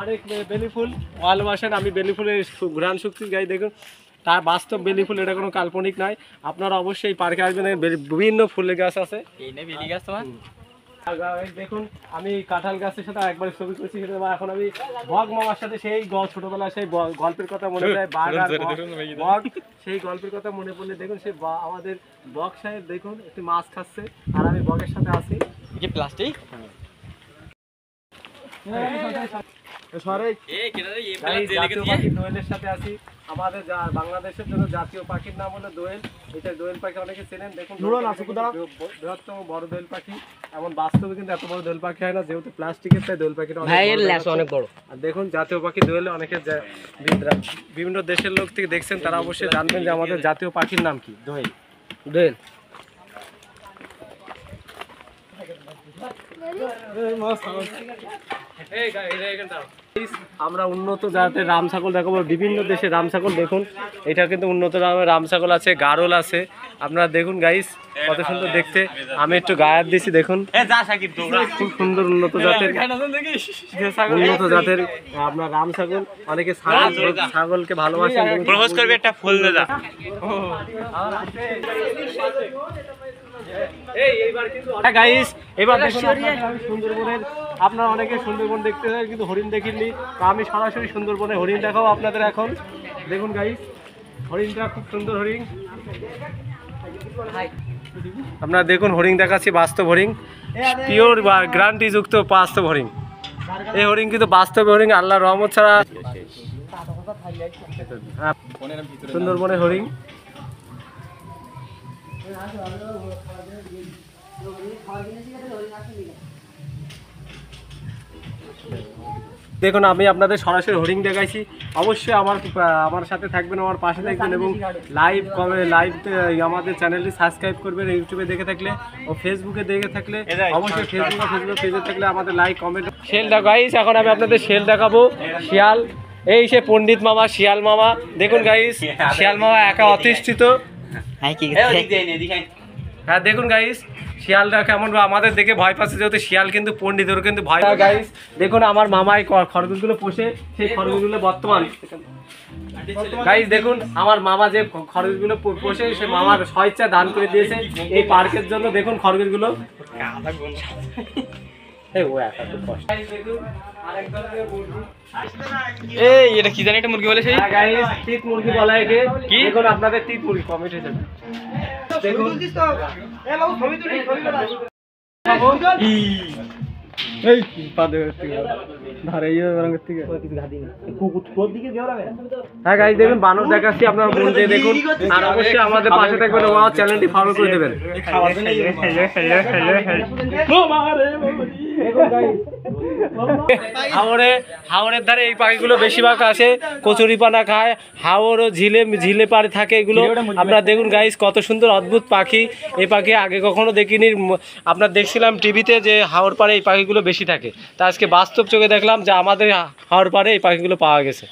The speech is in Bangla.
অনেক বেলি ফুল ভালোবাসেন। আমি বেলি ফুলের ঘ্রাণ শক্তি গাই, দেখুন তার বাস্তব বেলি ফুল, এটা কোনো কাল্পনিক নয়। আপনারা অবশ্যই পার্কে আসবেন, বিভিন্ন ফুলের গাছ আছে। এই নে বেলি গাছ তোমার। দেখুন আমি কাঁঠাল গাছের সাথে একবার ছবি করেছি, সেটা এখন আমি বক মামার সাথে সেই ছোটবেলায় সেই গল্পের কথা মনে যায়, বাঘ আর বক, সেই গল্পের কথা মনে পড়লে দেখুন সে আমাদের বক সাহেব দেখুন একটি মাছ খাচ্ছে আর আমি বকের সাথে আছি। কি প্লাস্টিক দোয়েলের সাথে আছি। আমাদের বাংলাদেশের জন্য জাতীয় পাখির নাম হলো দোয়েল। এটা দোয়েল পাখি অনেকে চেনেন। দেখুন বৃহত্তম বড় দোয়েল পাখি, এমন বাস্তবে কিন্তু এত বড় দোয়েল পাখি হয় না, যেহেতু প্লাস্টিকের তাই দোয়েল পাখিটা অনেক বড়। আর দেখুন জাতীয় পাখি দোয়েল, অনেকে বিভিন্ন দেশের লোক থেকে দেখছেন, তারা অবশ্যই জানবেন যে আমাদের জাতীয় পাখির নাম কি, দোয়েল। দোয়েল আমরা উন্নত জাতের রাম ছাগল দেখাবো, বিভিন্ন দেশের রাম ছাগল। দেখুন এটা কিন্তু উন্নত দামের রাম ছাগল আছে, গারল আছে। আপনারা দেখুন গাইস কত সুন্দর দেখতে। আমি একটু গায়ে দিছি, দেখুন খুব সুন্দর উন্নত জাতের আপনার রাম ছাগল। অনেকে ছাগলকে ভালোবাসেন। প্রপোজ করবে একটা ফুল দাদা। সুন্দরবনের আপনারা অনেকে সুন্দরবন দেখতে চান কিন্তু হরিণ দেখিনি, তো আমি সরাসরি সুন্দরবনে হরিণ দেখাবো আপনাদের এখন। দেখুন গাইস হরিণটা খুব সুন্দর হরিণ, আপনারা দেখুন হরিণ দেখাচ্ছি, বাস্তব হরিণ, পিওর বা গ্যারান্টি যুক্ত বাস্তব হরিণ। এই হরিণ কিন্তু বাস্তব হরিণ, আল্লাহর রহমত ছাড়া। সুন্দরবনের হরিণ দেখুন আমি আপনাদের সরাসরি হরিণ দেখাইছি। অবশ্যই আমার সাথে থাকবেন, আমার পাশে থাকবেন এবং লাইভ আমাদের চ্যানেলটি সাবস্ক্রাইব করবেন। ইউটিউবে দেখে থাকলে ও ফেসবুকে দেখে থাকলে অবশ্যই ফেসবুক পেজে থাকলে আমাদের লাইক কমেন্ট। শেল গাইস এখন আমি আপনাদের শেল দেখাবো। শিয়াল, এই সে পণ্ডিত মামা, শিয়াল মামা। দেখুন গাইস শিয়াল মামা একা অতিষ্ঠিত। হ্যাঁ দেখুন গাইস শিয়ালটা কেমন আমাদের দেখে ভয় পাচ্ছে, যেহেতু শিয়াল কিন্তু পণ্ডিত, ওর কিন্তু ভয়। গাইস দেখুন আমার মামাই খরগোশগুলো পোষে, সেই খরগোশগুলো বর্তমান গাইস দেখুন আমার মামা যে খরগোশগুলো পোষে, সে মামার স্বেচ্ছা দান করে দিয়েছে এই পার্কের জন্য। দেখুন খরগোশগুলো এটা কি জানি একটা মুরগি বলে, সেই তিত মুরগি বলা একে। কি দেখুন আপনাদের তিত মুরগি কমেন্ট হয়ে যাবে। দেখুন হ্যাঁ গাইস দেখুন বানর দেখাচ্ছি, আপনারা মন দিয়ে দেখুন আর অবশ্যই আমাদের পাশে থাকবেন, আমার চ্যানেলটি ফলো করে দেবেন। হাওরের ধারে এই পাখিগুলো বেশিরভাগ আসে, কচুরিপানা খায়, হাওর ও ঝিলে পাড়ে থাকে এগুলো। আপনারা দেখুন গাইস কত সুন্দর অদ্ভুত পাখি। এই পাখি আগে কখনো দেখিনি, আপনার দেখছিলাম টিভিতে যে হাওর পাড়ে এই পাখিগুলো বেশি থাকে, তা আজকে বাস্তব চোখে দেখলাম যে আমাদের হাওর পাড়ে এই পাখিগুলো পাওয়া গেছে।